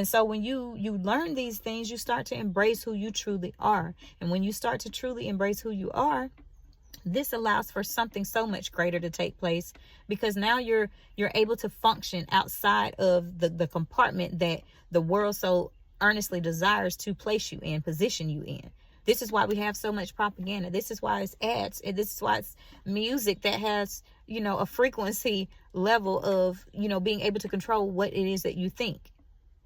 And so when you learn these things, you start to embrace who you truly are. And when you start to truly embrace who you are, this allows for something so much greater to take place, because now you're able to function outside of the compartment that the world so earnestly desires to place you in, position you in. This is why we have so much propaganda. This is why it's ads, and this is why it's music that has, a frequency level of, being able to control what it is that you think.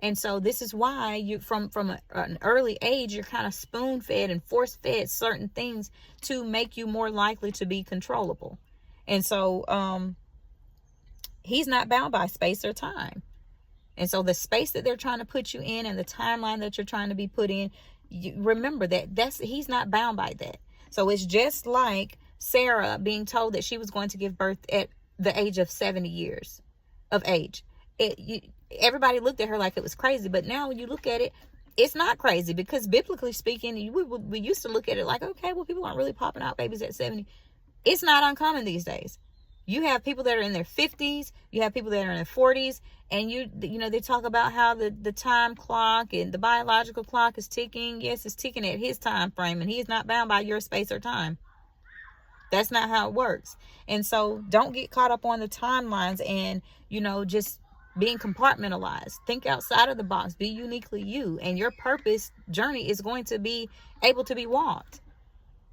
And so this is why you, from an early age, you're kind of spoon fed and force fed certain things to make you more likely to be controllable. And so he's not bound by space or time. And so the space that they're trying to put you in and the timeline that you're trying to be put in, remember that he's not bound by that. So it's just like Sarah being told that she was going to give birth at the age of 70 years of age. Everybody looked at her like it was crazy, but now when you look at it, it's not crazy, because biblically speaking, we used to look at it like, okay, well, people aren't really popping out babies at 70. It's not uncommon these days. You have people that are in their 50s, you have people that are in their 40s, and they talk about how the time clock and the biological clock is ticking. Yes, it's ticking at his time frame, and he's not bound by your space or time. That's not how it works. And so don't get caught up on the timelines and, just being compartmentalized. Think outside of the box. Be uniquely you. And your purpose journey is going to be able to be walked.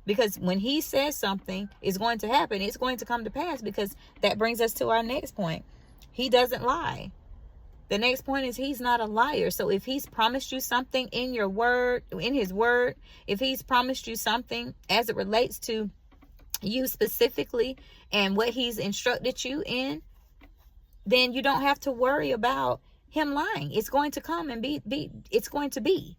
Because when he says something is going to happen, it's going to come to pass, because that brings us to our next point. He doesn't lie. The next point is he's not a liar. So if he's promised you something in his word, if he's promised you something as it relates to you specifically and what he's instructed you in, then you don't have to worry about him lying. It's going to come and it's going to be.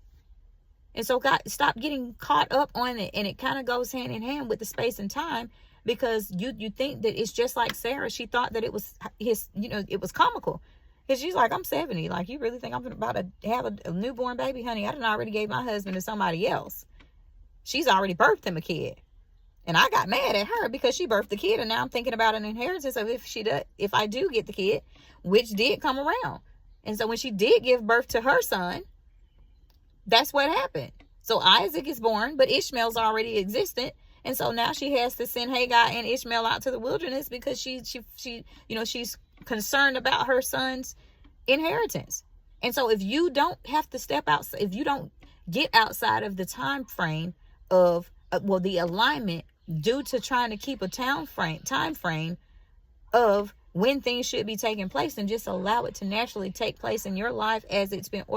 And so God, stop getting caught up on it. And it kind of goes hand in hand with the space and time, because you think that it's just like Sarah. She thought that it was it was comical. Because she's like, I'm 70. Like, you really think I'm about to have a newborn baby? Honey, I done already gave my husband to somebody else. She's already birthed him a kid. And I got mad at her because she birthed the kid, and now I'm thinking about an inheritance of if I do get the kid, which did come around. And so when she did give birth to her son, that's what happened. So Isaac is born, but Ishmael's already existent. And so now she has to send Hagar and Ishmael out to the wilderness, because she's concerned about her son's inheritance. And so if you don't have to step out, if you don't get outside of the time frame of the alignment, due to trying to keep a time frame of when things should be taking place, and just allow it to naturally take place in your life as it's been ordered.